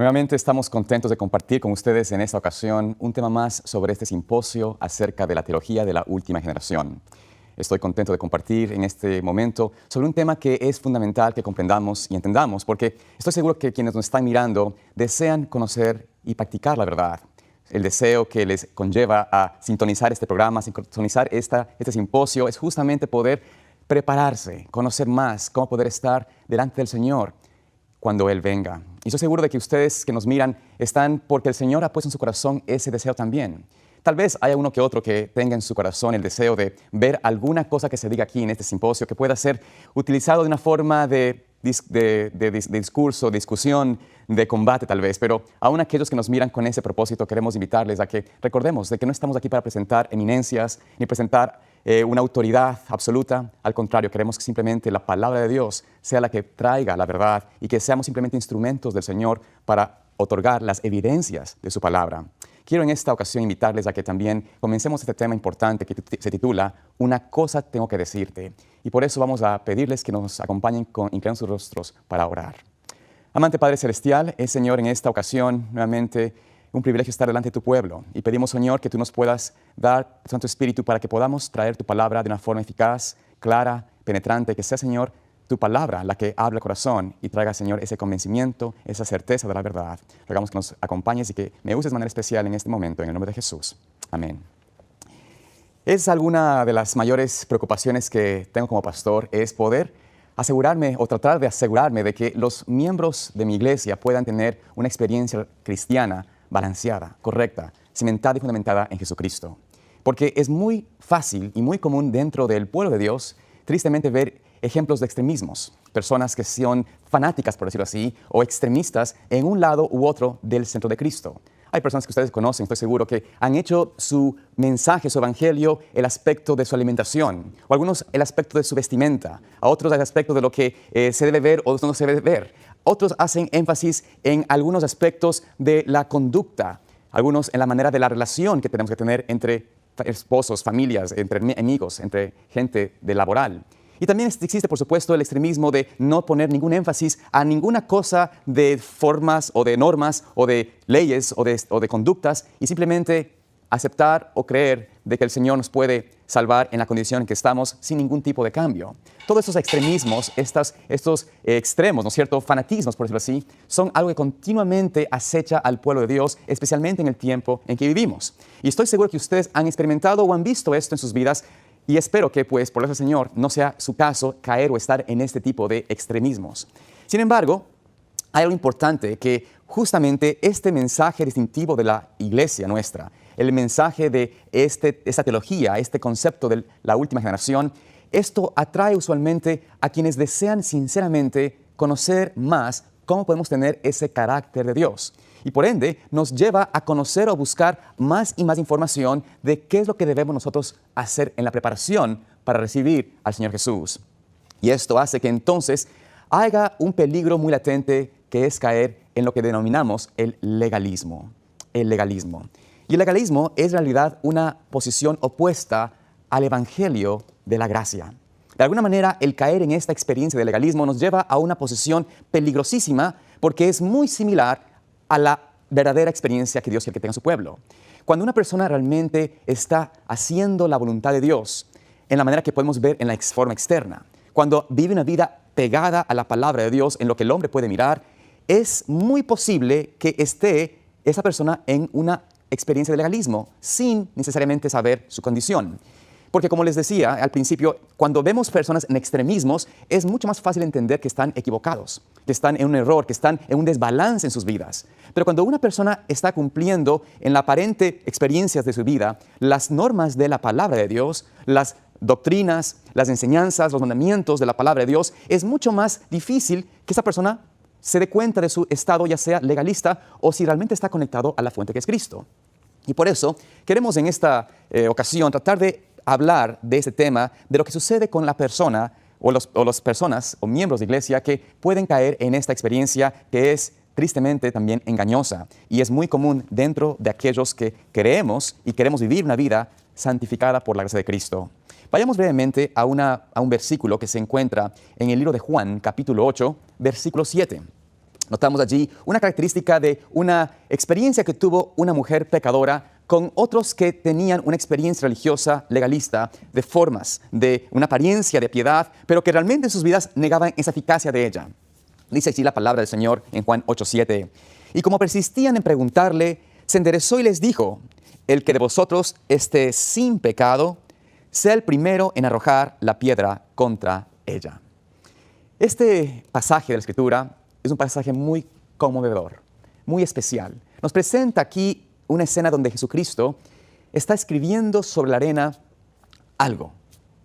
Nuevamente estamos contentos de compartir con ustedes en esta ocasión un tema más sobre este simposio acerca de la teología de la última generación. Estoy contento de compartir en este momento sobre un tema que es fundamental que comprendamos y entendamos, porque estoy seguro que quienes nos están mirando desean conocer y practicar la verdad. El deseo que les conlleva a sintonizar este programa, sintonizar este simposio, es justamente poder prepararse, conocer más, cómo poder estar delante del Señor cuando Él venga. Y estoy seguro de que ustedes que nos miran están porque el Señor ha puesto en su corazón ese deseo también. Tal vez haya uno que otro que tenga en su corazón el deseo de ver alguna cosa que se diga aquí en este simposio que pueda ser utilizado de una forma de discurso, discusión, de combate tal vez, pero aún aquellos que nos miran con ese propósito queremos invitarles a que recordemos de que no estamos aquí para presentar eminencias ni presentar una autoridad absoluta. Al contrario, queremos que simplemente la palabra de Dios sea la que traiga la verdad y que seamos simplemente instrumentos del Señor para otorgar las evidencias de su palabra. Quiero en esta ocasión invitarles a que también comencemos este tema importante que se titula Una cosa tengo que decirte. Y por eso vamos a pedirles que nos acompañen inclinando sus rostros para orar. Amante Padre Celestial, es Señor en esta ocasión nuevamente un privilegio estar delante de tu pueblo. Y pedimos, Señor, que tú nos puedas dar Santo Espíritu para que podamos traer tu palabra de una forma eficaz, clara, penetrante, que sea, Señor, tu palabra la que habla al corazón y traiga, Señor, ese convencimiento, esa certeza de la verdad. Rogamos que nos acompañes y que me uses de manera especial en este momento, en el nombre de Jesús. Amén. Es alguna de las mayores preocupaciones que tengo como pastor, es poder asegurarme o tratar de asegurarme de que los miembros de mi iglesia puedan tener una experiencia cristiana balanceada, correcta, cimentada y fundamentada en Jesucristo. Porque es muy fácil y muy común dentro del pueblo de Dios, tristemente, ver ejemplos de extremismos, personas que son fanáticas, por decirlo así, o extremistas en un lado u otro del centro de Cristo. Hay personas que ustedes conocen, estoy seguro, que han hecho su mensaje, su evangelio, el aspecto de su alimentación, o algunos el aspecto de su vestimenta, a otros el aspecto de lo que se debe ver o no se debe ver. Otros hacen énfasis en algunos aspectos de la conducta, algunos en la manera de la relación que tenemos que tener entre esposos, familias, entre amigos, entre gente de laboral. Y también existe, por supuesto, el extremismo de no poner ningún énfasis a ninguna cosa de formas o de normas o de leyes o de conductas y simplemente aceptar o creer de que el Señor nos puede salvar en la condición en que estamos sin ningún tipo de cambio. Todos estos extremismos, estos extremos, ¿no es cierto?, fanatismos, por decirlo así, son algo que continuamente acecha al pueblo de Dios, especialmente en el tiempo en que vivimos. Y estoy seguro que ustedes han experimentado o han visto esto en sus vidas. Y espero que, pues, por eso, Señor, no sea su caso caer o estar en este tipo de extremismos. Sin embargo, hay algo importante que justamente este mensaje distintivo de la iglesia nuestra, el mensaje de esta teología, este concepto de la última generación, esto atrae usualmente a quienes desean sinceramente conocer más cómo podemos tener ese carácter de Dios. Y por ende, nos lleva a conocer o buscar más y más información de qué es lo que debemos nosotros hacer en la preparación para recibir al Señor Jesús. Y esto hace que entonces haya un peligro muy latente que es caer en lo que denominamos el legalismo. El legalismo. Y el legalismo es en realidad una posición opuesta al Evangelio de la gracia. De alguna manera, el caer en esta experiencia de legalismo nos lleva a una posición peligrosísima porque es muy similar a la verdadera experiencia que Dios quiere que tenga su pueblo. Cuando una persona realmente está haciendo la voluntad de Dios, en la manera que podemos ver en la forma externa, cuando vive una vida pegada a la palabra de Dios, en lo que el hombre puede mirar, es muy posible que esté esa persona en una experiencia de legalismo, sin necesariamente saber su condición. Porque como les decía al principio, cuando vemos personas en extremismos, es mucho más fácil entender que están equivocados, que están en un error, que están en un desbalance en sus vidas. Pero cuando una persona está cumpliendo en la aparente experiencias de su vida las normas de la palabra de Dios, las doctrinas, las enseñanzas, los mandamientos de la palabra de Dios, es mucho más difícil que esa persona se dé cuenta de su estado, ya sea legalista o si realmente está conectado a la fuente que es Cristo. Y por eso queremos en esta ocasión tratar de hablar de ese tema, de lo que sucede con la persona o las personas o miembros de iglesia que pueden caer en esta experiencia que es tristemente también engañosa y es muy común dentro de aquellos que creemos y queremos vivir una vida santificada por la gracia de Cristo. Vayamos brevemente a un versículo que se encuentra en el libro de Juan, capítulo 8, versículo 7. Notamos allí una característica de una experiencia que tuvo una mujer pecadora con otros que tenían una experiencia religiosa legalista de formas, de una apariencia de piedad, pero que realmente en sus vidas negaban esa eficacia de ella. Dice allí la palabra del Señor en Juan 8:7. Y como persistían en preguntarle, se enderezó y les dijo: el que de vosotros esté sin pecado, sea el primero en arrojar la piedra contra ella. Este pasaje de la Escritura es un pasaje muy conmovedor, muy especial. Nos presenta aquí una escena donde Jesucristo está escribiendo sobre la arena algo.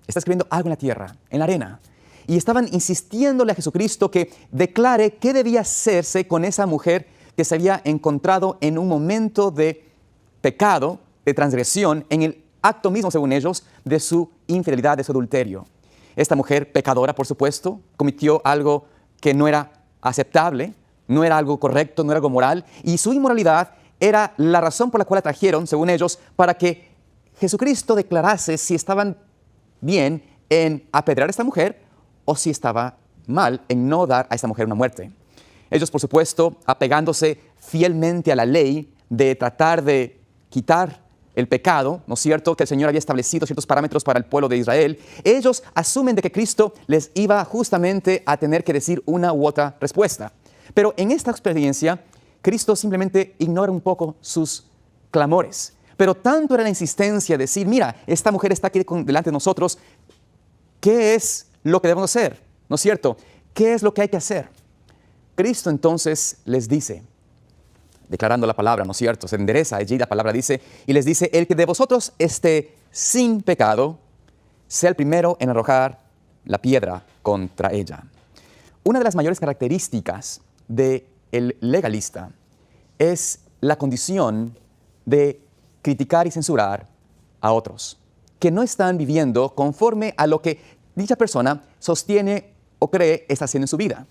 Está escribiendo algo en la tierra, en la arena. Y estaban insistiéndole a Jesucristo que declare qué debía hacerse con esa mujer que se había encontrado en un momento de pecado, de transgresión, en el acto mismo, según ellos, de su infidelidad, de su adulterio. Esta mujer pecadora, por supuesto, cometió algo que no era aceptable, no era algo correcto, no era algo moral, y su inmoralidad era la razón por la cual la trajeron, según ellos, para que Jesucristo declarase si estaban bien en apedrear a esta mujer o si estaba mal en no dar a esta mujer una muerte. Ellos, por supuesto, apegándose fielmente a la ley de tratar de quitar el pecado, ¿no es cierto?, que el Señor había establecido ciertos parámetros para el pueblo de Israel, ellos asumen de que Cristo les iba justamente a tener que decir una u otra respuesta. Pero en esta experiencia, Cristo simplemente ignora un poco sus clamores. Pero tanto era la insistencia de decir: mira, esta mujer está aquí delante de nosotros, ¿qué es lo que debemos hacer? ¿No es cierto? ¿Qué es lo que hay que hacer? Cristo entonces les dice, declarando la palabra, ¿no es cierto? Se endereza allí, la palabra dice, y les dice: el que de vosotros esté sin pecado, sea el primero en arrojar la piedra contra ella. Una de las mayores características del legalista es la condición de criticar y censurar a otros, que no están viviendo conforme a lo que dicha persona sostiene o cree está haciendo en su vida.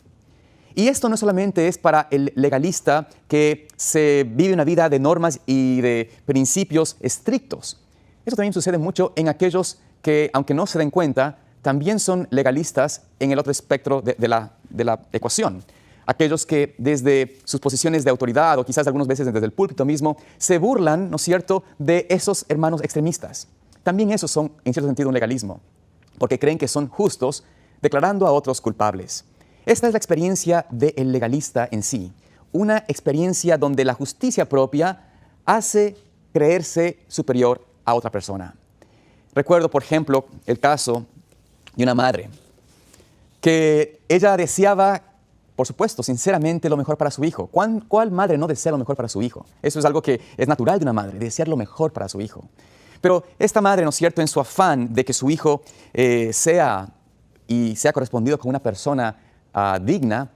Y esto no solamente es para el legalista que se vive una vida de normas y de principios estrictos. Esto también sucede mucho en aquellos que, aunque no se den cuenta, también son legalistas en el otro espectro de la ecuación. Aquellos que desde sus posiciones de autoridad o quizás algunas veces desde el púlpito mismo se burlan, ¿no es cierto?, de esos hermanos extremistas. También esos son, en cierto sentido, un legalismo, porque creen que son justos declarando a otros culpables. Esta es la experiencia del legalista en sí, una experiencia donde la justicia propia hace creerse superior a otra persona. Recuerdo, por ejemplo, el caso de una madre que ella deseaba, por supuesto, sinceramente lo mejor para su hijo. ¿Cuál madre no desea lo mejor para su hijo? Eso es algo que es natural de una madre, desear lo mejor para su hijo. Pero esta madre, ¿no es cierto?, en su afán de que su hijo sea correspondido con una persona digna,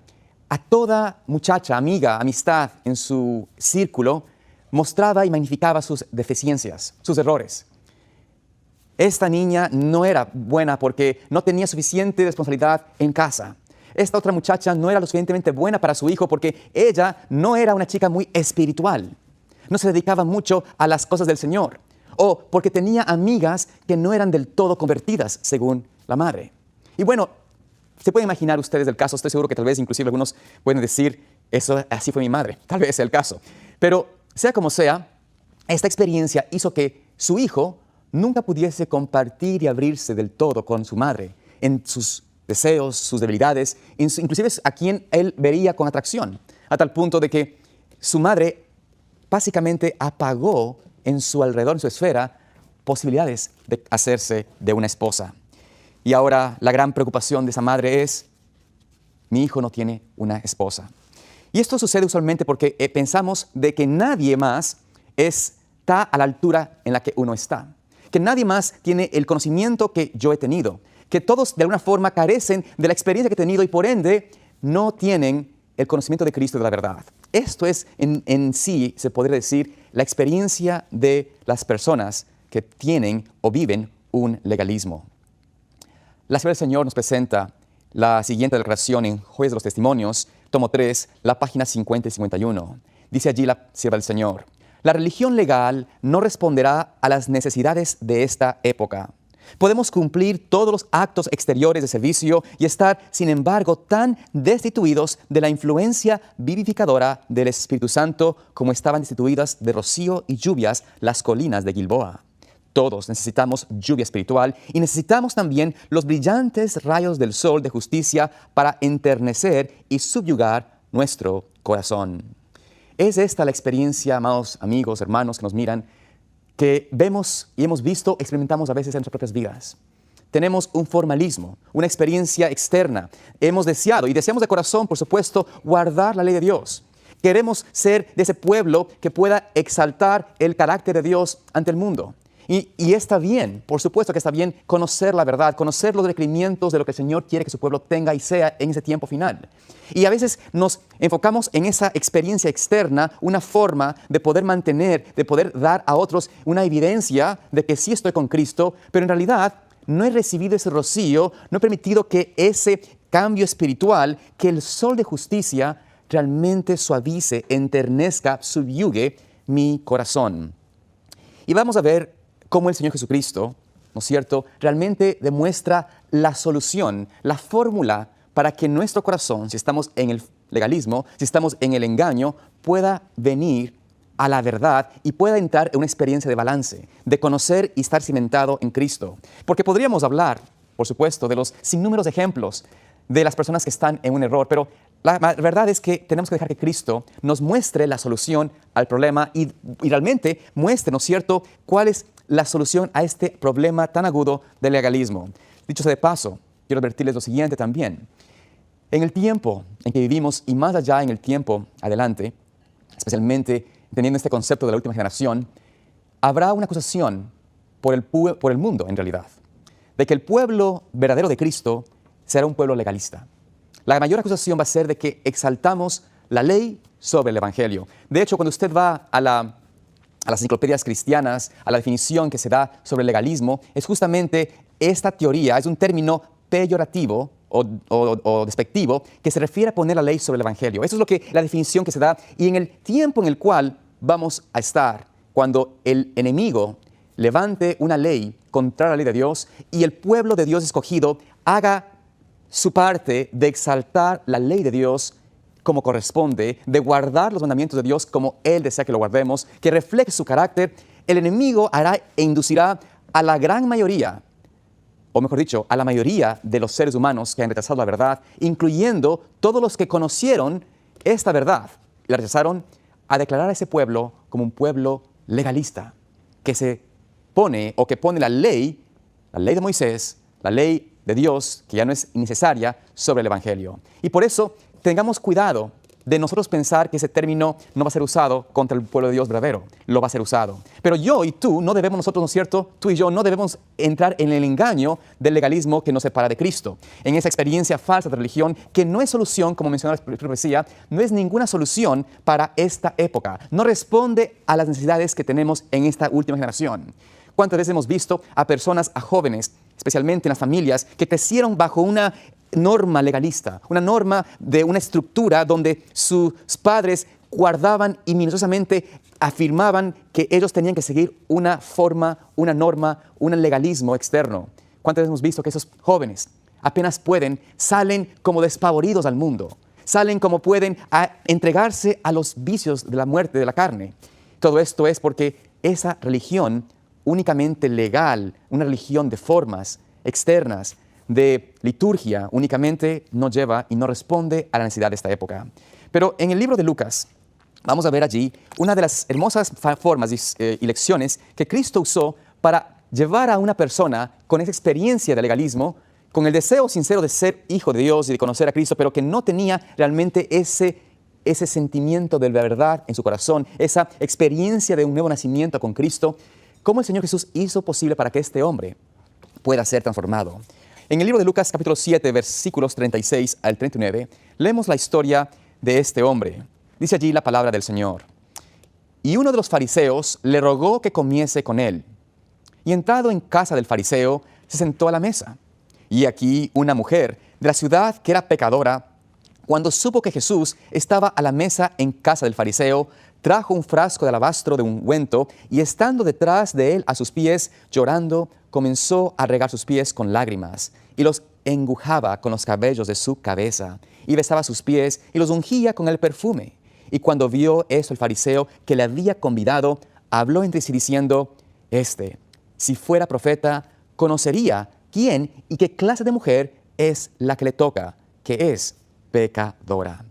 a toda muchacha, amiga, amistad en su círculo mostraba y magnificaba sus deficiencias, sus errores. Esta niña no era buena porque no tenía suficiente responsabilidad en casa. Esta otra muchacha no era lo suficientemente buena para su hijo porque ella no era una chica muy espiritual. No se dedicaba mucho a las cosas del Señor. O porque tenía amigas que no eran del todo convertidas, según la madre. Y bueno, se pueden imaginar ustedes el caso. Estoy seguro que tal vez inclusive algunos pueden decir: eso, así fue mi madre. Tal vez sea el caso. Pero sea como sea, esta experiencia hizo que su hijo nunca pudiese compartir y abrirse del todo con su madre en sus deseos, sus debilidades, inclusive a quien él vería con atracción, a tal punto de que su madre básicamente apagó en su alrededor, en su esfera, posibilidades de hacerse de una esposa. Y ahora la gran preocupación de esa madre es: mi hijo no tiene una esposa. Y esto sucede usualmente porque pensamos de que nadie más está a la altura en la que uno está, que nadie más tiene el conocimiento que yo he tenido, que todos de alguna forma carecen de la experiencia que he tenido y por ende no tienen el conocimiento de Cristo y de la verdad. Esto es en sí, se podría decir, la experiencia de las personas que tienen o viven un legalismo. La Sierva del Señor nos presenta la siguiente declaración en Jueces de los Testimonios, tomo 3, la página 50 y 51. Dice allí la Sierva del Señor: la religión legal no responderá a las necesidades de esta época. Podemos cumplir todos los actos exteriores de servicio y estar, sin embargo, tan destituidos de la influencia vivificadora del Espíritu Santo como estaban destituidas de rocío y lluvias las colinas de Gilboa. Todos necesitamos lluvia espiritual y necesitamos también los brillantes rayos del sol de justicia para enternecer y subyugar nuestro corazón. Es esta la experiencia, amados amigos, hermanos que nos miran, que vemos y hemos visto, experimentamos a veces en nuestras propias vidas. Tenemos un formalismo, una experiencia externa. Hemos deseado, y deseamos de corazón, por supuesto, guardar la ley de Dios. Queremos ser de ese pueblo que pueda exaltar el carácter de Dios ante el mundo. Y está bien, por supuesto que está bien conocer la verdad, conocer los requerimientos de lo que el Señor quiere que su pueblo tenga y sea en ese tiempo final. Y a veces nos enfocamos en esa experiencia externa, una forma de poder mantener, de poder dar a otros una evidencia de que sí estoy con Cristo, pero en realidad no he recibido ese rocío, no he permitido que ese cambio espiritual, que el sol de justicia realmente suavice, enternezca, subyugue mi corazón. Y vamos a ver cómo el Señor Jesucristo, ¿no es cierto?, realmente demuestra la solución, la fórmula para que nuestro corazón, si estamos en el legalismo, si estamos en el engaño, pueda venir a la verdad y pueda entrar en una experiencia de balance, de conocer y estar cimentado en Cristo. Porque podríamos hablar, por supuesto, de los sinnúmeros ejemplos de las personas que están en un error, pero la verdad es que tenemos que dejar que Cristo nos muestre la solución al problema y realmente muestre, ¿no es cierto?, cuál es la solución a este problema tan agudo del legalismo. Dicho sea de paso, quiero advertirles lo siguiente también. En el tiempo en que vivimos y más allá en el tiempo adelante, especialmente teniendo este concepto de la última generación, habrá una acusación por el mundo en realidad, de que el pueblo verdadero de Cristo será un pueblo legalista. La mayor acusación va a ser de que exaltamos la ley sobre el Evangelio. De hecho, cuando usted va a las enciclopedias cristianas, a la definición que se da sobre el legalismo, es justamente esta teoría, es un término peyorativo o despectivo que se refiere a poner la ley sobre el Evangelio. Eso es la definición que se da. Y en el tiempo en el cual vamos a estar, cuando el enemigo levante una ley contra la ley de Dios y el pueblo de Dios escogido haga su parte de exaltar la ley de Dios como corresponde, de guardar los mandamientos de Dios como Él desea que lo guardemos, que refleje su carácter, el enemigo hará e inducirá a la gran mayoría, o mejor dicho, a la mayoría de los seres humanos que han rechazado la verdad, incluyendo todos los que conocieron esta verdad y la rechazaron, a declarar a ese pueblo como un pueblo legalista, que se pone o que pone la ley de Moisés, la ley de Dios, que ya no es innecesaria, sobre el Evangelio. Y por eso tengamos cuidado de nosotros pensar que ese término no va a ser usado contra el pueblo de Dios verdadero. Lo va a ser usado. Pero yo y tú no debemos, nosotros, ¿no es cierto? Tú y yo no debemos entrar en el engaño del legalismo que nos separa de Cristo. En esa experiencia falsa de religión que no es solución, como mencionaba la profecía, no es ninguna solución para esta época. No responde a las necesidades que tenemos en esta última generación. ¿Cuántas veces hemos visto a personas, a jóvenes, especialmente en las familias, que crecieron bajo una norma legalista, una norma de una estructura donde sus padres guardaban y minuciosamente afirmaban que ellos tenían que seguir una forma, una norma, un legalismo externo? ¿Cuántas veces hemos visto que esos jóvenes apenas pueden, salen como despavoridos al mundo, salen como pueden a entregarse a los vicios de la muerte de la carne? Todo esto es porque esa religión únicamente legal, una religión de formas externas, de liturgia, únicamente no lleva y no responde a la necesidad de esta época. Pero en el libro de Lucas, vamos a ver allí una de las hermosas formas y lecciones que Cristo usó para llevar a una persona con esa experiencia de legalismo, con el deseo sincero de ser hijo de Dios y de conocer a Cristo, pero que no tenía realmente ese sentimiento de verdad en su corazón, esa experiencia de un nuevo nacimiento con Cristo. ¿Cómo el Señor Jesús hizo posible para que este hombre pueda ser transformado? En el libro de Lucas, capítulo 7, versículos 36 al 39, leemos la historia de este hombre. Dice allí la palabra del Señor. Y uno de los fariseos le rogó que comiese con él. Y entrado en casa del fariseo, se sentó a la mesa. Y aquí una mujer de la ciudad que era pecadora, cuando supo que Jesús estaba a la mesa en casa del fariseo, trajo un frasco de alabastro de ungüento y estando detrás de él a sus pies, llorando, comenzó a regar sus pies con lágrimas y los enjugaba con los cabellos de su cabeza y besaba sus pies y los ungía con el perfume. Y cuando vio eso el fariseo que le había convidado, habló entre sí diciendo: si fuera profeta, conocería quién y qué clase de mujer es la que le toca, que es pecadora.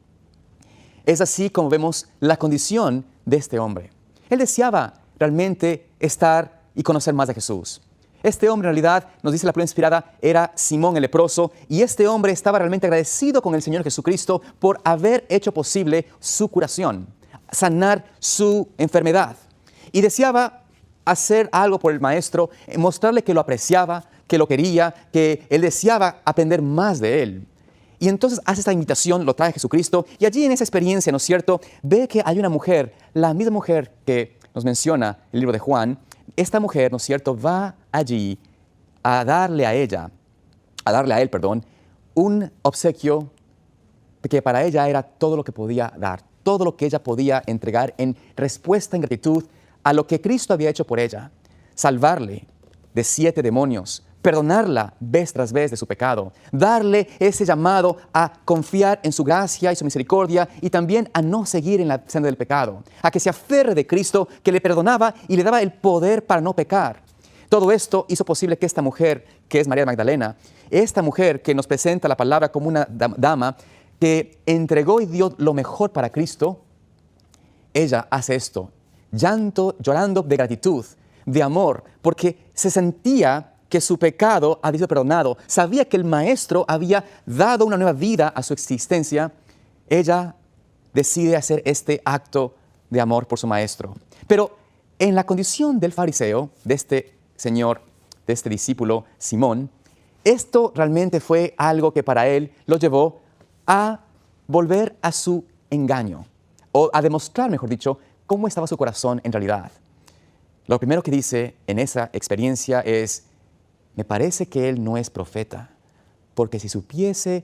Es así como vemos la condición de este hombre. Él deseaba realmente estar y conocer más de Jesús. Este hombre, en realidad, nos dice la palabra inspirada, era Simón el leproso, y este hombre estaba realmente agradecido con el Señor Jesucristo por haber hecho posible su curación, sanar su enfermedad. Y deseaba hacer algo por el maestro, mostrarle que lo apreciaba, que lo quería, que él deseaba aprender más de él. Y entonces hace esta invitación, lo trae a Jesucristo, y allí en esa experiencia, ¿no es cierto?, ve que hay una mujer, la misma mujer que nos menciona el libro de Juan. Esta mujer, ¿no es cierto?, va allí a darle a él, un obsequio que para ella era todo lo que podía dar, todo lo que ella podía entregar en respuesta, en gratitud a lo que Cristo había hecho por ella. Salvarle de 7 demonios, perdonarla vez tras vez de su pecado, darle ese llamado a confiar en su gracia y su misericordia y también a no seguir en la senda del pecado, a que se aferre de Cristo que le perdonaba y le daba el poder para no pecar. Todo esto hizo posible que esta mujer, que es María Magdalena, esta mujer que nos presenta la palabra como una dama que entregó y dio lo mejor para Cristo, ella hace esto, llorando de gratitud, de amor, porque se sentía que su pecado había sido perdonado, sabía que el Maestro había dado una nueva vida a su existencia. Ella decide hacer este acto de amor por su Maestro. Pero en la condición del fariseo, de este señor, de este discípulo Simón, esto realmente fue algo que para él lo llevó a volver a su engaño, o a demostrar, mejor dicho, cómo estaba su corazón en realidad. Lo primero que dice en esa experiencia es: me parece que él no es profeta, porque si supiese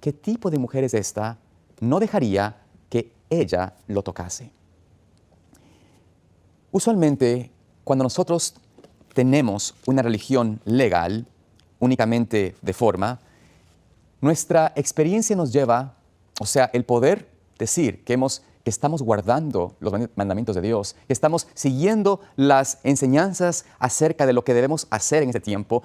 qué tipo de mujer es esta, no dejaría que ella lo tocase. Usualmente, cuando nosotros tenemos una religión legal, únicamente de forma, nuestra experiencia nos lleva, o sea, el poder decir que estamos guardando los mandamientos de Dios, que estamos siguiendo las enseñanzas acerca de lo que debemos hacer en este tiempo,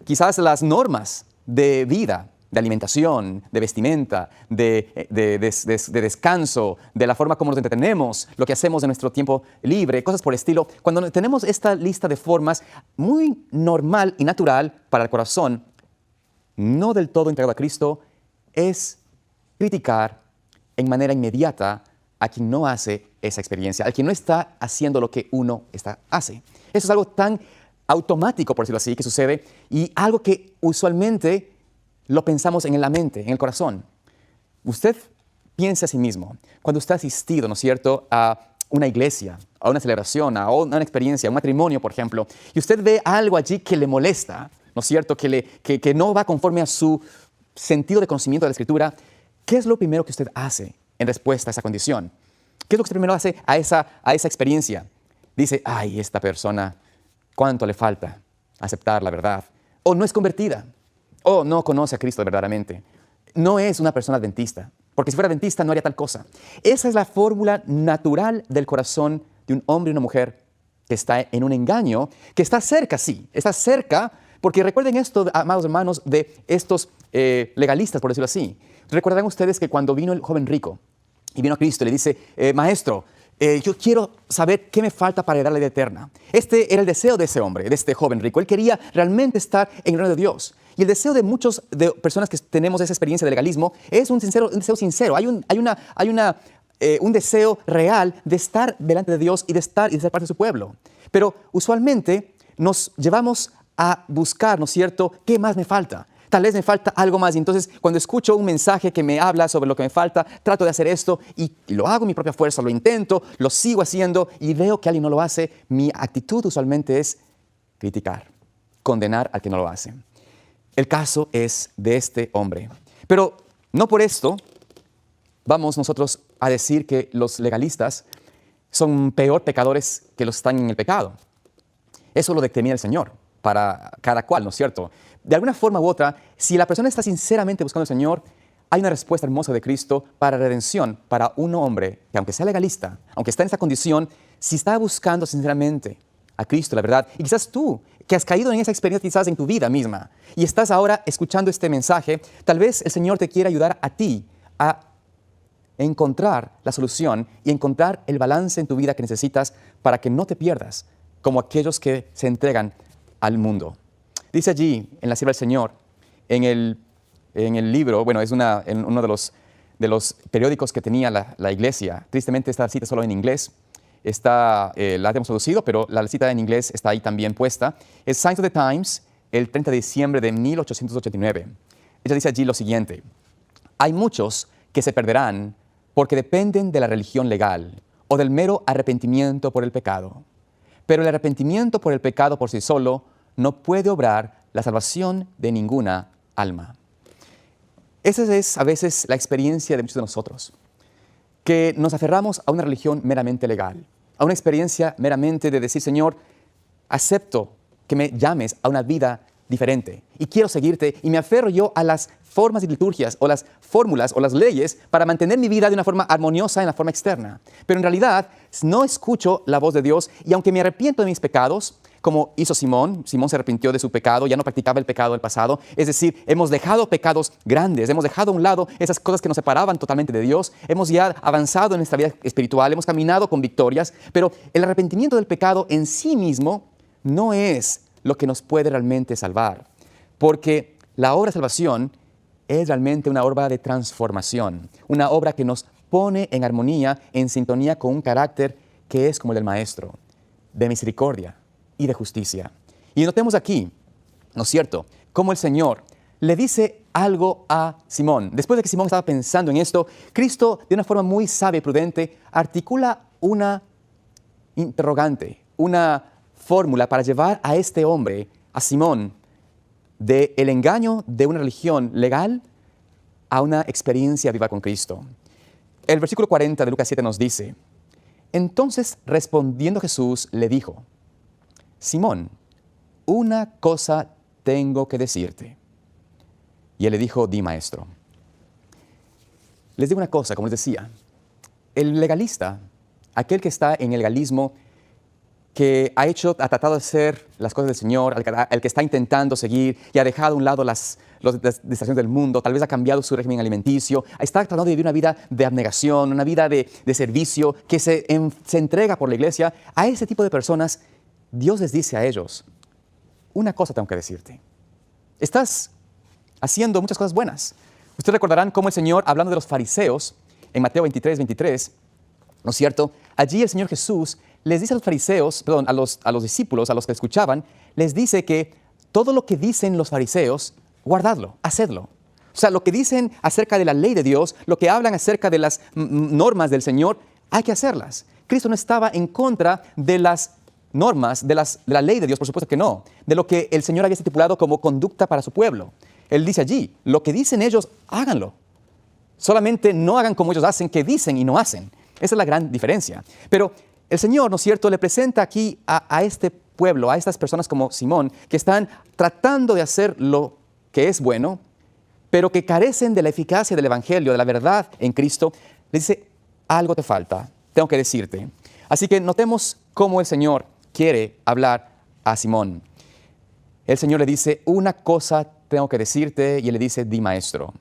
quizás las normas de vida, de alimentación, de vestimenta, de descanso, de la forma como nos entretenemos, lo que hacemos en nuestro tiempo libre, cosas por el estilo. Cuando tenemos esta lista de formas muy normal y natural para el corazón, no del todo entregado a Cristo, es criticar en manera inmediata a quien no hace esa experiencia, a quien no está haciendo lo que uno hace. Eso es algo tan automático, por decirlo así, que sucede, y algo que usualmente lo pensamos en la mente, en el corazón. Usted piensa a sí mismo, cuando usted ha asistido, ¿no es cierto?, a una iglesia, a una celebración, a una experiencia, a un matrimonio, por ejemplo, y usted ve algo allí que le molesta, ¿no es cierto?, que no va conforme a su sentido de conocimiento de la Escritura. ¿Qué es lo primero que usted hace en respuesta a esa condición? ¿Qué es lo que usted primero hace a esa experiencia? Dice: ay, esta persona, ¿cuánto le falta aceptar la verdad? O no es convertida, o no conoce a Cristo verdaderamente. No es una persona adventista, porque si fuera adventista no haría tal cosa. Esa es la fórmula natural del corazón de un hombre y una mujer que está en un engaño, que está cerca, sí, está cerca, porque recuerden esto, amados hermanos, de estos legalistas, por decirlo así. Recuerdan ustedes que cuando vino el joven rico y vino a Cristo, le dice: Maestro, yo quiero saber qué me falta para heredar la vida eterna. Este era el deseo de ese hombre, de este joven rico. Él quería realmente estar en el reino de Dios. Y el deseo de muchas personas que tenemos esa experiencia de legalismo es un deseo sincero. Hay un deseo real de estar delante de Dios y de ser parte de su pueblo. Pero usualmente nos llevamos a buscar, ¿no es cierto?, ¿qué más me falta? Tal vez me falta algo más. Y entonces, cuando escucho un mensaje que me habla sobre lo que me falta, trato de hacer esto y lo hago en mi propia fuerza, lo intento, lo sigo haciendo y veo que alguien no lo hace. Mi actitud usualmente es criticar, condenar al que no lo hace. El caso es de este hombre. Pero no por esto vamos nosotros a decir que los legalistas son peor pecadores que los que están en el pecado. Eso lo determina el Señor. para cada cual, ¿no es cierto? De alguna forma u otra, si la persona está sinceramente buscando al Señor, hay una respuesta hermosa de Cristo para redención, para un hombre que aunque sea legalista, aunque está en esa condición, si está buscando sinceramente a Cristo, la verdad, y quizás tú, que has caído en esa experiencia quizás en tu vida misma, y estás ahora escuchando este mensaje, tal vez el Señor te quiera ayudar a ti a encontrar la solución y encontrar el balance en tu vida que necesitas para que no te pierdas como aquellos que se entregan al mundo. Dice allí, en la sierva del Señor, en el libro, bueno, es en uno de los periódicos que tenía la iglesia. Tristemente esta cita solo en inglés. La hemos traducido, pero la cita en inglés está ahí también puesta. Es Signs of the Times, el 30 de diciembre de 1889. Ella dice allí lo siguiente: hay muchos que se perderán porque dependen de la religión legal o del mero arrepentimiento por el pecado. Pero el arrepentimiento por el pecado por sí solo no puede obrar la salvación de ninguna alma. Esa es a veces la experiencia de muchos de nosotros, que nos aferramos a una religión meramente legal, a una experiencia meramente de decir, Señor, acepto que me llames a una vida diferente y quiero seguirte, y me aferro yo a las formas y liturgias o las fórmulas o las leyes para mantener mi vida de una forma armoniosa en la forma externa. Pero en realidad no escucho la voz de Dios, y aunque me arrepiento de mis pecados, como hizo Simón se arrepintió de su pecado, ya no practicaba el pecado del pasado, es decir, hemos dejado pecados grandes, hemos dejado a un lado esas cosas que nos separaban totalmente de Dios, hemos ya avanzado en nuestra vida espiritual, hemos caminado con victorias, pero el arrepentimiento del pecado en sí mismo no es lo que nos puede realmente salvar, porque la obra de salvación es realmente una obra de transformación, una obra que nos pone en armonía, en sintonía con un carácter que es como el del Maestro, de misericordia y de justicia. Y notemos aquí, ¿no es cierto?, cómo el Señor le dice algo a Simón. Después de que Simón estaba pensando en esto, Cristo, de una forma muy sabia y prudente, articula una interrogante, una fórmula para llevar a este hombre, a Simón, del engaño de una religión legal a una experiencia viva con Cristo. El versículo 40 de Lucas 7 nos dice: entonces respondiendo Jesús le dijo, Simón, una cosa tengo que decirte. Y él le dijo, di, maestro. Les digo una cosa, como les decía, el legalista, aquel que está en el legalismo, que ha tratado de hacer las cosas del Señor, el que está intentando seguir y ha dejado a un lado las distracciones del mundo, tal vez ha cambiado su régimen alimenticio, está tratando de vivir una vida de abnegación, una vida de servicio, que se entrega por la iglesia. A ese tipo de personas, Dios les dice a ellos, una cosa tengo que decirte. Estás haciendo muchas cosas buenas. Ustedes recordarán cómo el Señor, hablando de los fariseos, en Mateo 23, ¿no es cierto? Allí el Señor Jesús les dice a los fariseos, perdón, a los discípulos, a los que escuchaban, les dice que todo lo que dicen los fariseos, guardadlo, hacedlo. O sea, lo que dicen acerca de la ley de Dios, lo que hablan acerca de las normas del Señor, hay que hacerlas. Cristo no estaba en contra de las normas, de la ley de Dios, por supuesto que no, de lo que el Señor había estipulado como conducta para su pueblo. Él dice allí, lo que dicen ellos, háganlo. Solamente no hagan como ellos hacen, que dicen y no hacen. Esa es la gran diferencia. Pero el Señor, ¿no es cierto?, le presenta aquí a este pueblo, a estas personas como Simón, que están tratando de hacer lo que es bueno, pero que carecen de la eficacia del Evangelio, de la verdad en Cristo. Le dice, algo te falta, tengo que decirte. Así que notemos cómo el Señor quiere hablar a Simón. El Señor le dice, una cosa tengo que decirte, y él le dice, di, maestro.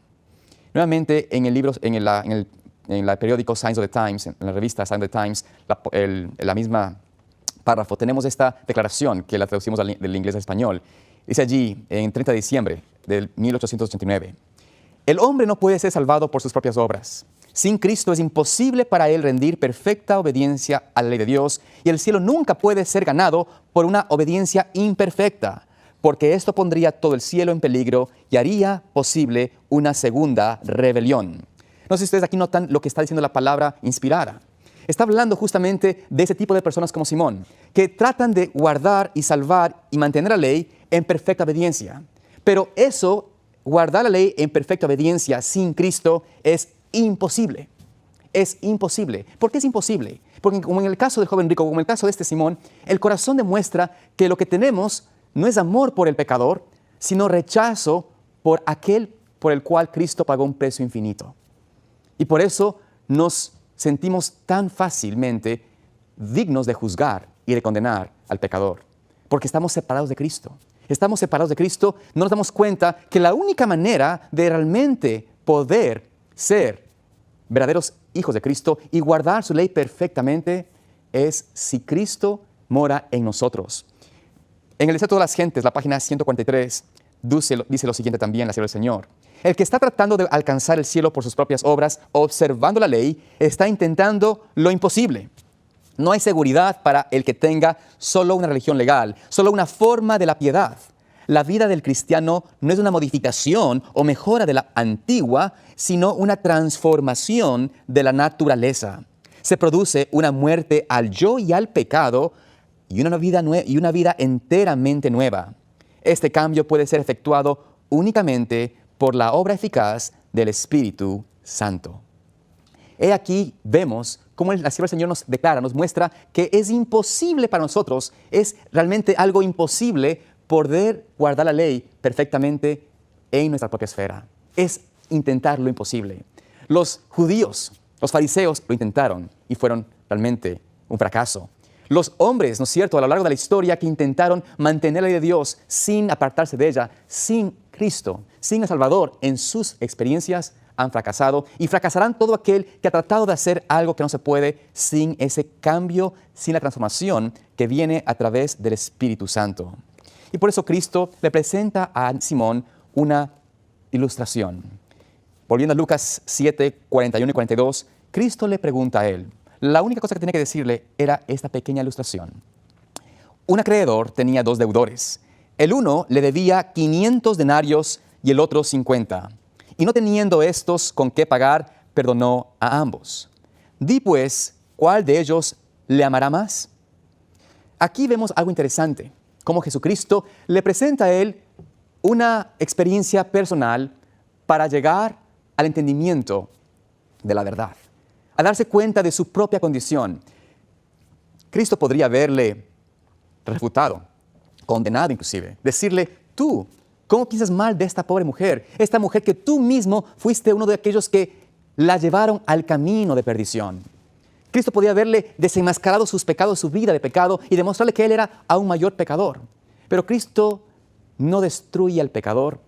Nuevamente, en el libro, en el periódico Signs of the Times, en la revista Signs of the Times, la misma párrafo, tenemos esta declaración que la traducimos del inglés al español. Dice allí, en 30 de diciembre de 1889, el hombre no puede ser salvado por sus propias obras. Sin Cristo es imposible para él rendir perfecta obediencia a la ley de Dios, y el cielo nunca puede ser ganado por una obediencia imperfecta, porque esto pondría todo el cielo en peligro y haría posible una segunda rebelión. No sé si ustedes aquí notan lo que está diciendo la palabra inspirada. Está hablando justamente de ese tipo de personas como Simón, que tratan de guardar y salvar y mantener la ley en perfecta obediencia. Pero eso, guardar la ley en perfecta obediencia sin Cristo, es imposible. Es imposible. ¿Por qué es imposible? Porque como en el caso del joven rico, como en el caso de este Simón, el corazón demuestra que lo que tenemos no es amor por el pecador, sino rechazo por aquel por el cual Cristo pagó un precio infinito. Y por eso nos sentimos tan fácilmente dignos de juzgar y de condenar al pecador, porque estamos separados de Cristo. Estamos separados de Cristo, no nos damos cuenta que la única manera de realmente poder ser verdaderos hijos de Cristo y guardar su ley perfectamente es si Cristo mora en nosotros. En el Deseo de todas las gentes, la página 143, dice lo siguiente también la Sierva del Señor. El que está tratando de alcanzar el cielo por sus propias obras, observando la ley, está intentando lo imposible. No hay seguridad para el que tenga solo una religión legal, solo una forma de la piedad. La vida del cristiano no es una modificación o mejora de la antigua, sino una transformación de la naturaleza. Se produce una muerte al yo y al pecado y una vida enteramente nueva. Este cambio puede ser efectuado únicamente por la obra eficaz del Espíritu Santo. He aquí vemos cómo la Sierva del Señor nos declara, nos muestra que es imposible para nosotros, es realmente algo imposible poder guardar la ley perfectamente en nuestra propia esfera. Es intentar lo imposible. Los judíos, los fariseos lo intentaron y fueron realmente un fracaso. Los hombres, ¿no es cierto?, a lo largo de la historia que intentaron mantener la ley de Dios sin apartarse de ella, sin Cristo, sin el Salvador, en sus experiencias han fracasado y fracasarán todo aquel que ha tratado de hacer algo que no se puede sin ese cambio, sin la transformación que viene a través del Espíritu Santo. Y por eso Cristo le presenta a Simón una ilustración. Volviendo a Lucas 7, 41 y 42, Cristo le pregunta a él. La única cosa que tenía que decirle era esta pequeña ilustración. Un acreedor tenía 2 deudores. El uno le debía 500 denarios y el otro 50. Y no teniendo estos con qué pagar, perdonó a ambos. Di pues, ¿cuál de ellos le amará más? Aquí vemos algo interesante, cómo Jesucristo le presenta a él una experiencia personal para llegar al entendimiento de la verdad, a darse cuenta de su propia condición. Cristo podría haberle refutado, condenado inclusive, decirle, tú, ¿cómo piensas mal de esta pobre mujer? Esta mujer que tú mismo fuiste uno de aquellos que la llevaron al camino de perdición. Cristo podía haberle desenmascarado sus pecados, su vida de pecado y demostrarle que él era aún mayor pecador. Pero Cristo no destruye al pecador,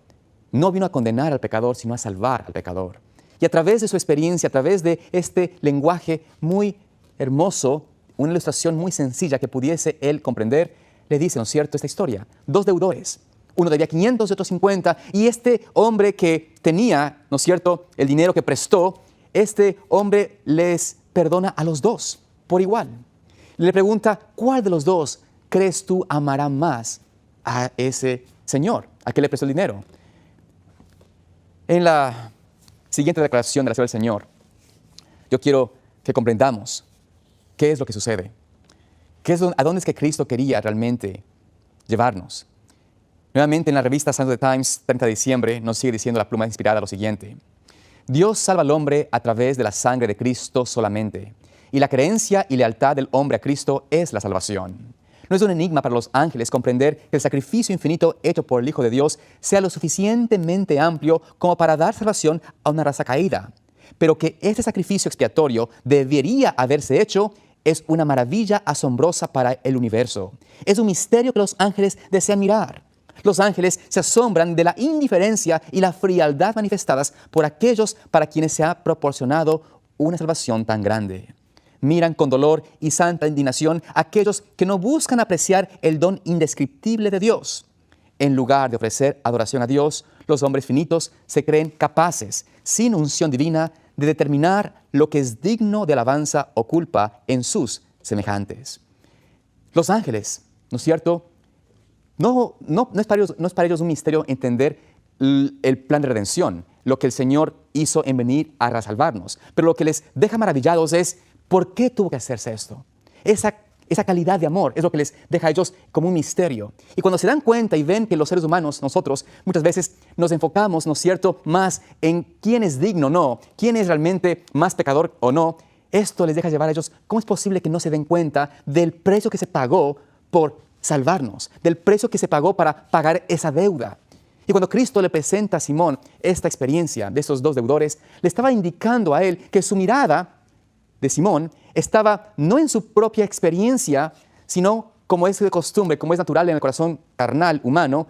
no vino a condenar al pecador, sino a salvar al pecador. Y a través de su experiencia, a través de este lenguaje muy hermoso, una ilustración muy sencilla que pudiese él comprender, le dice, ¿no es cierto?, esta historia. 2 deudores. Uno debía 500 y otro 50. Y este hombre que tenía, ¿no es cierto?, el dinero que prestó, este hombre les perdona a los 2 por igual. Le pregunta, ¿cuál de los 2 crees tú amará más a ese señor, a que le prestó el dinero? En la siguiente declaración de la Sierva del Señor, yo quiero que comprendamos qué es lo que sucede. ¿A dónde es que Cristo quería realmente llevarnos? Nuevamente en la revista Sunday Times, 30 de diciembre, nos sigue diciendo la pluma inspirada lo siguiente. Dios salva al hombre a través de la sangre de Cristo solamente, y la creencia y lealtad del hombre a Cristo es la salvación. No es un enigma para los ángeles comprender que el sacrificio infinito hecho por el Hijo de Dios sea lo suficientemente amplio como para dar salvación a una raza caída, pero que este sacrificio expiatorio debería haberse hecho es una maravilla asombrosa para el universo. Es un misterio que los ángeles desean mirar. Los ángeles se asombran de la indiferencia y la frialdad manifestadas por aquellos para quienes se ha proporcionado una salvación tan grande. Miran con dolor y santa indignación a aquellos que no buscan apreciar el don indescriptible de Dios. En lugar de ofrecer adoración a Dios, los hombres finitos se creen capaces, sin unción divina, de determinar lo que es digno de alabanza o culpa en sus semejantes. Los ángeles, ¿no es cierto?, no es para ellos un misterio entender el plan de redención, lo que el Señor hizo en venir a salvarnos. Pero lo que les deja maravillados es ¿por qué tuvo que hacerse esto? Esa calidad de amor es lo que les deja a ellos como un misterio. Y cuando se dan cuenta y ven que los seres humanos, nosotros, muchas veces nos enfocamos, ¿no es cierto?, más en quién es digno o no, quién es realmente más pecador o no, esto les deja llevar a ellos, ¿cómo es posible que no se den cuenta del precio que se pagó por salvarnos, del precio que se pagó para pagar esa deuda. Y cuando Cristo le presenta a Simón esta experiencia de esos dos deudores, le estaba indicando a él que su mirada de Simón estaba no en su propia experiencia, sino como es de costumbre, como es natural en el corazón carnal humano,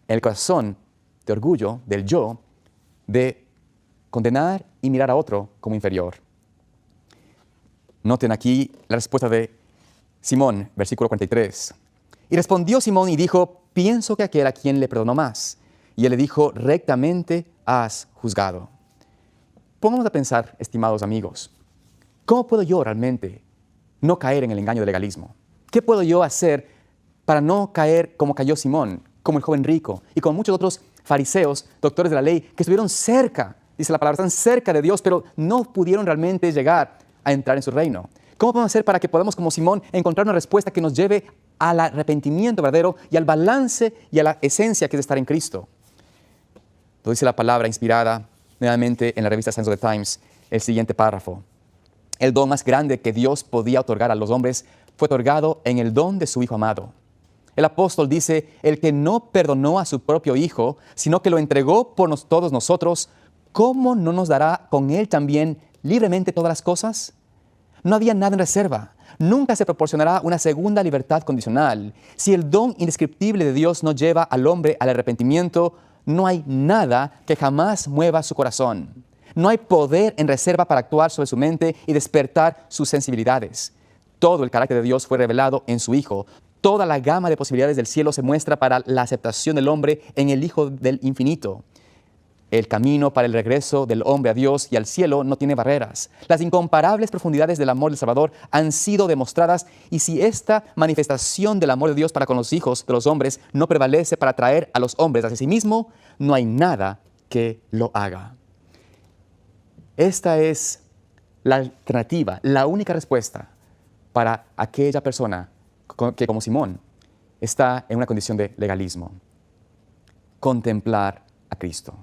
en el corazón de orgullo, del yo, de condenar y mirar a otro como inferior. Noten aquí la respuesta de Simón, versículo 43. Y respondió Simón y dijo, pienso que aquel a quien le perdonó más. Y él le dijo, rectamente has juzgado. Pongamos a pensar, estimados amigos, ¿cómo puedo yo realmente no caer en el engaño del legalismo? ¿Qué puedo yo hacer para no caer como cayó Simón, como el joven rico y como muchos otros fariseos, doctores de la ley, que estuvieron cerca, dice la palabra, están cerca de Dios, pero no pudieron realmente llegar a entrar en su reino? ¿Cómo podemos hacer para que podamos, como Simón, encontrar una respuesta que nos lleve al arrepentimiento verdadero y al balance y a la esencia que es estar en Cristo? Lo dice la palabra inspirada nuevamente en la revista Science of the Times, el siguiente párrafo. El don más grande que Dios podía otorgar a los hombres fue otorgado en el don de su Hijo amado. El apóstol dice, el que no perdonó a su propio Hijo, sino que lo entregó por todos nosotros, ¿cómo no nos dará con Él también libremente todas las cosas? No había nada en reserva. Nunca se proporcionará una segunda libertad condicional. Si el don indescriptible de Dios no lleva al hombre al arrepentimiento, no hay nada que jamás mueva su corazón. No hay poder en reserva para actuar sobre su mente y despertar sus sensibilidades. Todo el carácter de Dios fue revelado en su Hijo. Toda la gama de posibilidades del cielo se muestra para la aceptación del hombre en el Hijo del Infinito. El camino para el regreso del hombre a Dios y al cielo no tiene barreras. Las incomparables profundidades del amor del Salvador han sido demostradas, y si esta manifestación del amor de Dios para con los hijos de los hombres no prevalece para atraer a los hombres hacia sí mismo, no hay nada que lo haga. Esta es la alternativa, la única respuesta para aquella persona que, como Simón, está en una condición de legalismo. Contemplar a Cristo.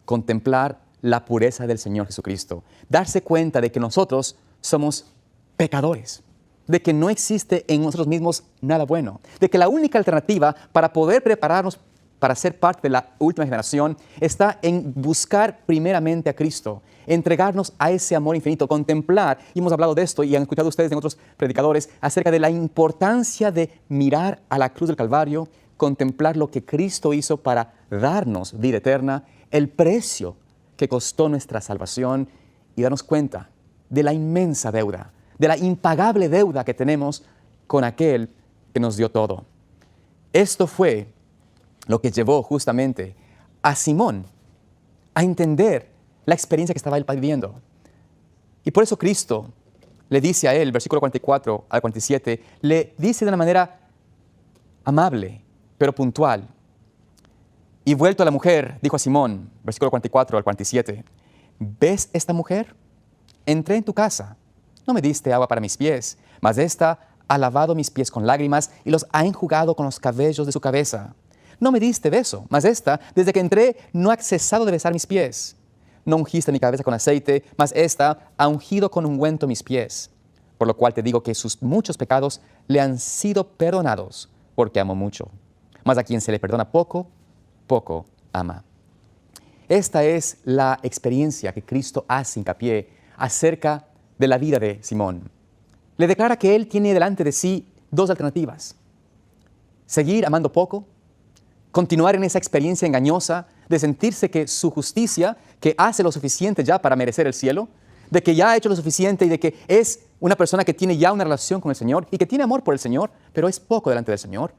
Contemplar la pureza del Señor Jesucristo. Darse cuenta de que nosotros somos pecadores. De que no existe en nosotros mismos nada bueno. De que la única alternativa para poder prepararnos para ser parte de la última generación está en buscar primeramente a Cristo, entregarnos a ese amor infinito, contemplar, y hemos hablado de esto y han escuchado ustedes en otros predicadores acerca de la importancia de mirar a la cruz del Calvario, contemplar lo que Cristo hizo para darnos vida eterna, el precio que costó nuestra salvación, y darnos cuenta de la inmensa deuda, de la impagable deuda que tenemos con aquel que nos dio todo. Esto fue lo que llevó justamente a Simón a entender la experiencia que estaba él viviendo. Y por eso Cristo le dice a él, versículo 44 al 47, le dice de una manera amable, pero puntual. Y vuelto a la mujer, dijo a Simón, versículo 44 al 47, ¿ves esta mujer? Entré en tu casa, no me diste agua para mis pies, mas esta ha lavado mis pies con lágrimas y los ha enjugado con los cabellos de su cabeza. No me diste beso, mas esta, desde que entré, no ha cesado de besar mis pies. No ungiste mi cabeza con aceite, mas esta ha ungido con ungüento mis pies. Por lo cual te digo que sus muchos pecados le han sido perdonados, porque amó mucho. Mas a quien se le perdona poco, poco ama. Esta es la experiencia que Cristo hace hincapié acerca de la vida de Simón. Le declara que él tiene delante de sí dos alternativas: seguir amando poco, continuar en esa experiencia engañosa de sentirse que su justicia, que hace lo suficiente ya para merecer el cielo, de que ya ha hecho lo suficiente y de que es una persona que tiene ya una relación con el Señor y que tiene amor por el Señor, pero es poco delante del Señor.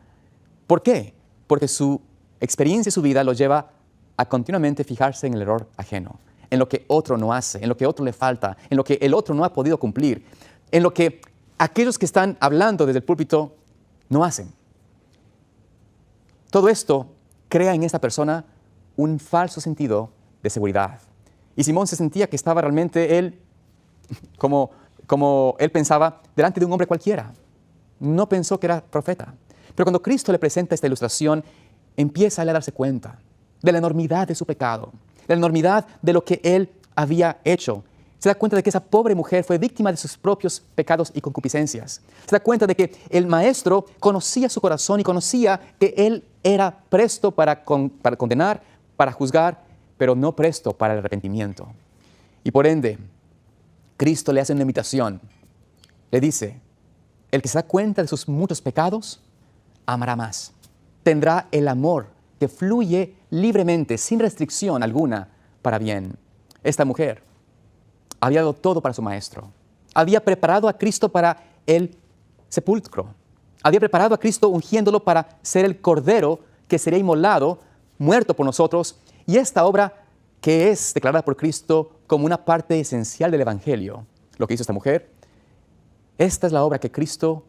¿Por qué? Porque su experiencia y su vida lo lleva a continuamente fijarse en el error ajeno, en lo que otro no hace, en lo que otro le falta, en lo que el otro no ha podido cumplir, en lo que aquellos que están hablando desde el púlpito no hacen. Todo esto crea en esta persona un falso sentido de seguridad. Y Simón se sentía que estaba realmente él, como él pensaba, delante de un hombre cualquiera. No pensó que era profeta. Pero cuando Cristo le presenta esta ilustración, empieza él a darse cuenta de la enormidad de su pecado, de la enormidad de lo que él había hecho. Se da cuenta de que esa pobre mujer fue víctima de sus propios pecados y concupiscencias. Se da cuenta de que el maestro conocía su corazón y conocía que él era presto para condenar, para juzgar, pero no presto para el arrepentimiento. Y por ende, Cristo le hace una invitación. Le dice, el que se da cuenta de sus muchos pecados, amará más. Tendrá el amor que fluye libremente, sin restricción alguna, para bien. Esta mujer había dado todo para su maestro. Había preparado a Cristo para el sepulcro. Había preparado a Cristo ungiéndolo para ser el cordero que sería inmolado, muerto por nosotros. Y esta obra que es declarada por Cristo como una parte esencial del Evangelio, lo que hizo esta mujer, esta es la obra que Cristo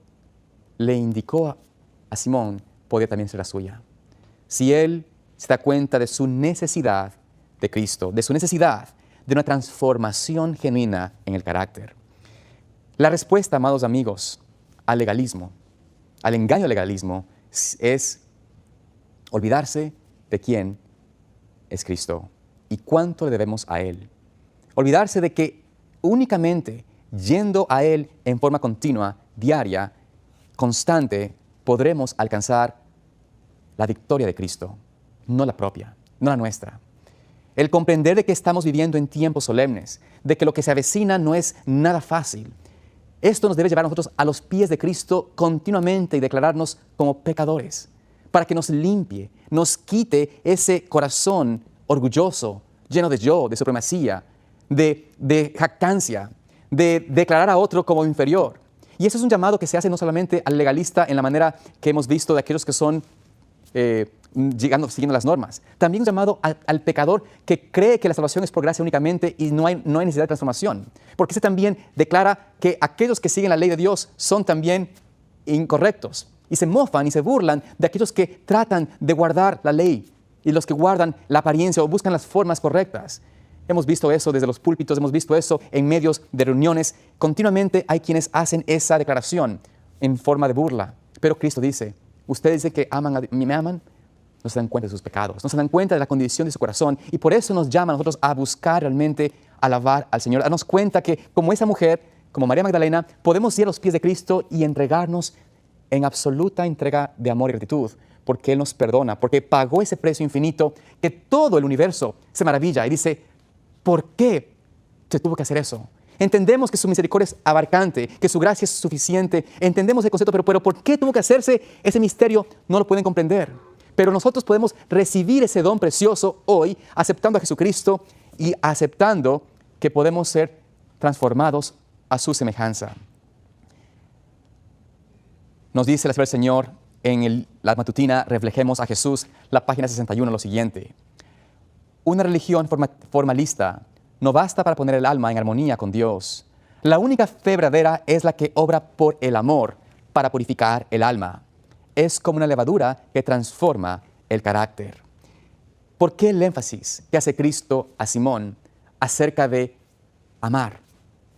le indicó a Simón, podía también ser la suya. Si él se da cuenta de su necesidad de Cristo, de su necesidad de una transformación genuina en el carácter. La respuesta, amados amigos, al legalismo, al engaño del legalismo, es olvidarse de quién es Cristo y cuánto le debemos a Él. Olvidarse de que únicamente yendo a Él en forma continua, diaria, constante, podremos alcanzar la victoria de Cristo, no la propia, no la nuestra. El comprender de que estamos viviendo en tiempos solemnes, de que lo que se avecina no es nada fácil. Esto nos debe llevar a nosotros a los pies de Cristo continuamente y declararnos como pecadores, para que nos limpie, nos quite ese corazón orgulloso, lleno de yo, de supremacía, de jactancia, de declarar a otro como inferior. Y eso es un llamado que se hace no solamente al legalista en la manera que hemos visto de aquellos que son siguiendo las normas. También un llamado al pecador que cree que la salvación es por gracia únicamente y no hay necesidad de transformación. Porque ese también declara que aquellos que siguen la ley de Dios son también incorrectos. Y se mofan y se burlan de aquellos que tratan de guardar la ley y los que guardan la apariencia o buscan las formas correctas. Hemos visto eso desde los púlpitos, hemos visto eso en medios de reuniones. Continuamente hay quienes hacen esa declaración en forma de burla. Pero Cristo dice, ustedes dicen que me aman, no se dan cuenta de sus pecados, no se dan cuenta de la condición de su corazón y por eso nos llama a nosotros a buscar realmente alabar al Señor, a darnos cuenta que como esa mujer, como María Magdalena, podemos ir a los pies de Cristo y entregarnos en absoluta entrega de amor y gratitud, porque Él nos perdona, porque pagó ese precio infinito que todo el universo se maravilla y dice, ¿por qué se tuvo que hacer eso? Entendemos que su misericordia es abarcante, que su gracia es suficiente, entendemos el concepto, pero ¿por qué tuvo que hacerse ese misterio? No lo pueden comprender. Pero nosotros podemos recibir ese don precioso hoy, aceptando a Jesucristo y aceptando que podemos ser transformados a su semejanza. Nos dice la palabra del Señor en la matutina Reflejemos a Jesús, la página 61, lo siguiente. Una religión formalista no basta para poner el alma en armonía con Dios. La única fe verdadera es la que obra por el amor para purificar el alma. Es como una levadura que transforma el carácter. ¿Por qué el énfasis que hace Cristo a Simón acerca de amar,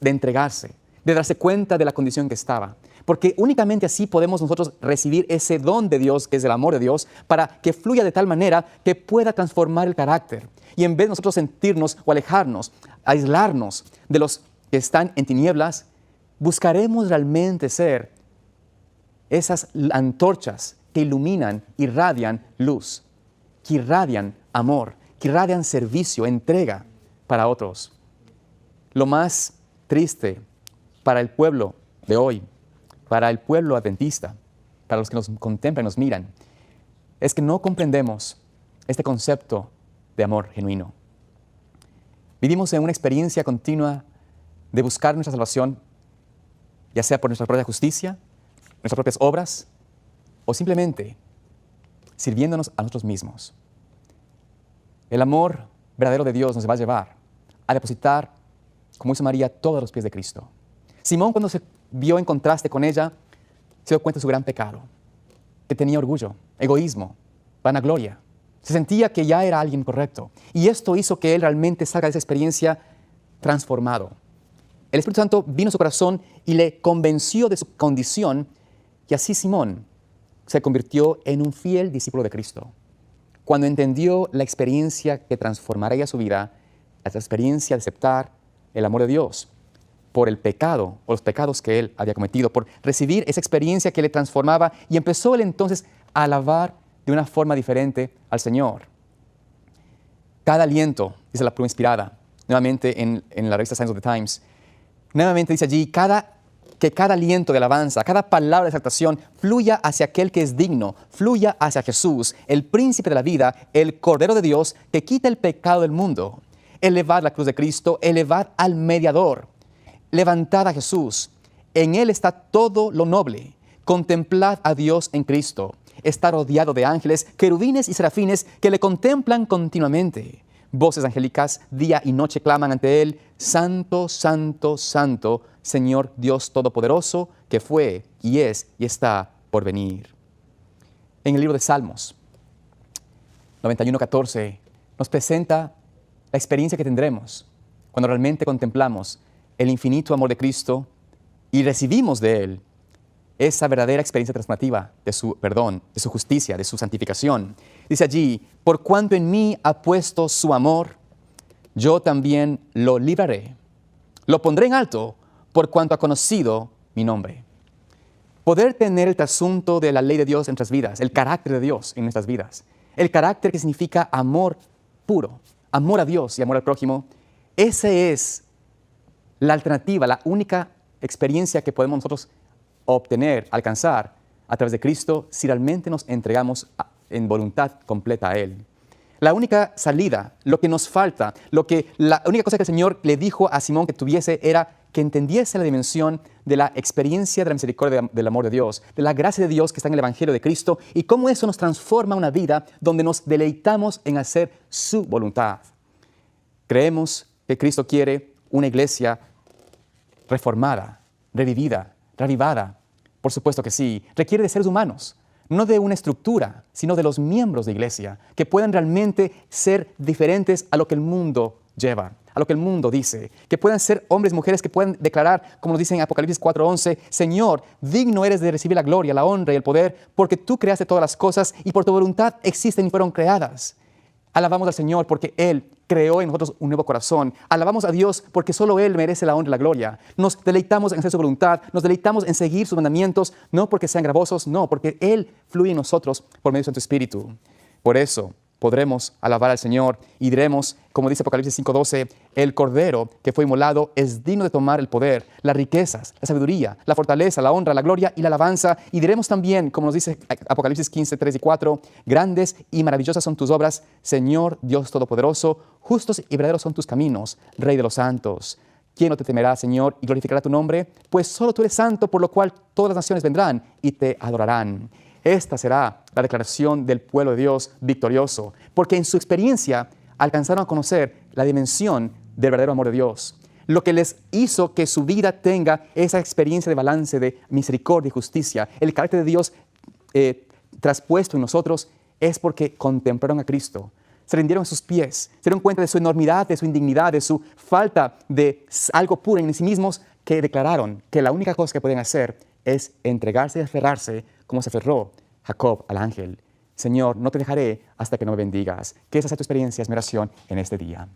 de entregarse, de darse cuenta de la condición que estaba? Porque únicamente así podemos nosotros recibir ese don de Dios, que es el amor de Dios, para que fluya de tal manera que pueda transformar el carácter. Y en vez de nosotros sentirnos o alejarnos, aislarnos de los que están en tinieblas, buscaremos realmente ser esas antorchas que iluminan, irradian luz, que irradian amor, que irradian servicio, entrega para otros. Lo más triste para el pueblo de hoy, para el pueblo adventista, para los que nos contemplan y nos miran, es que no comprendemos este concepto de amor genuino. Vivimos en una experiencia continua de buscar nuestra salvación, ya sea por nuestra propia justicia, nuestras propias obras, o simplemente sirviéndonos a nosotros mismos. El amor verdadero de Dios nos va a llevar a depositar, como hizo María, todos los pies de Cristo. Simón, cuando se vio en contraste con ella, se dio cuenta de su gran pecado, que tenía orgullo, egoísmo, vanagloria. Se sentía que ya era alguien correcto. Y esto hizo que él realmente salga de esa experiencia transformado. El Espíritu Santo vino a su corazón y le convenció de su condición, y así Simón se convirtió en un fiel discípulo de Cristo. Cuando entendió la experiencia que transformaría su vida, la experiencia de aceptar el amor de Dios, por el pecado o los pecados que él había cometido, por recibir esa experiencia que le transformaba, y empezó él entonces a alabar de una forma diferente al Señor. Cada aliento, dice la pluma inspirada, nuevamente en la revista Signs of the Times, nuevamente dice allí, que cada aliento de alabanza, cada palabra de exaltación fluya hacia aquel que es digno, fluya hacia Jesús, el príncipe de la vida, el Cordero de Dios que quita el pecado del mundo. Elevad la cruz de Cristo, elevad al mediador, levantad a Jesús. En Él está todo lo noble. Contemplad a Dios en Cristo. Está rodeado de ángeles, querubines y serafines que le contemplan continuamente. Voces angélicas día y noche claman ante Él, Santo, Santo, Santo, Señor Dios Todopoderoso, que fue y está por venir. En el libro de Salmos 91:14 nos presenta la experiencia que tendremos cuando realmente contemplamos el infinito amor de Cristo y recibimos de Él esa verdadera experiencia transformativa de su perdón, de su justicia, de su santificación. Dice allí, por cuanto en mí ha puesto su amor, yo también lo libraré. Lo pondré en alto por cuanto ha conocido mi nombre. Poder tener el trasunto de la ley de Dios en nuestras vidas, el carácter de Dios en nuestras vidas, el carácter que significa amor puro, amor a Dios y amor al prójimo, esa es la alternativa, la única experiencia que podemos nosotros obtener, alcanzar a través de Cristo si realmente nos entregamos en voluntad completa a Él. La única salida, lo que nos falta, la única cosa que el Señor le dijo a Simón que tuviese era que entendiese la dimensión de la experiencia de la misericordia del amor de Dios, de la gracia de Dios que está en el Evangelio de Cristo y cómo eso nos transforma una vida donde nos deleitamos en hacer su voluntad. Creemos que Cristo quiere una iglesia reformada, revivida, reavivada. Por supuesto que sí. Requiere de seres humanos, no de una estructura, sino de los miembros de iglesia, que puedan realmente ser diferentes a lo que el mundo lleva, a lo que el mundo dice, que puedan ser hombres y mujeres que puedan declarar, como nos dice en Apocalipsis 4:11, Señor, digno eres de recibir la gloria, la honra y el poder, porque tú creaste todas las cosas y por tu voluntad existen y fueron creadas. Alabamos al Señor porque Él creó en nosotros un nuevo corazón. Alabamos a Dios porque solo Él merece la honra y la gloria. Nos deleitamos en hacer su voluntad, nos deleitamos en seguir sus mandamientos, no porque sean gravosos, no, porque Él fluye en nosotros por medio de su Espíritu. Por eso podremos alabar al Señor y diremos, como dice Apocalipsis 5:12, el Cordero que fue inmolado es digno de tomar el poder, las riquezas, la sabiduría, la fortaleza, la honra, la gloria y la alabanza. Y diremos también, como nos dice Apocalipsis 15:3 y 4, grandes y maravillosas son tus obras, Señor Dios Todopoderoso, justos y verdaderos son tus caminos, Rey de los santos. ¿Quién no te temerá, Señor, y glorificará tu nombre? Pues solo tú eres santo, por lo cual todas las naciones vendrán y te adorarán. Esta será la declaración del pueblo de Dios victorioso, porque en su experiencia alcanzaron a conocer la dimensión del verdadero amor de Dios, lo que les hizo que su vida tenga esa experiencia de balance, de misericordia y justicia. El carácter de Dios traspuesto en nosotros es porque contemplaron a Cristo, se rindieron a sus pies, se dieron cuenta de su enormidad, de su indignidad, de su falta de algo puro en sí mismos, que declararon que la única cosa que pueden hacer es entregarse y aferrarse como se aferró Jacob al ángel. Señor, no te dejaré hasta que no me bendigas. Que esa sea tu experiencia, es mi oración en este día.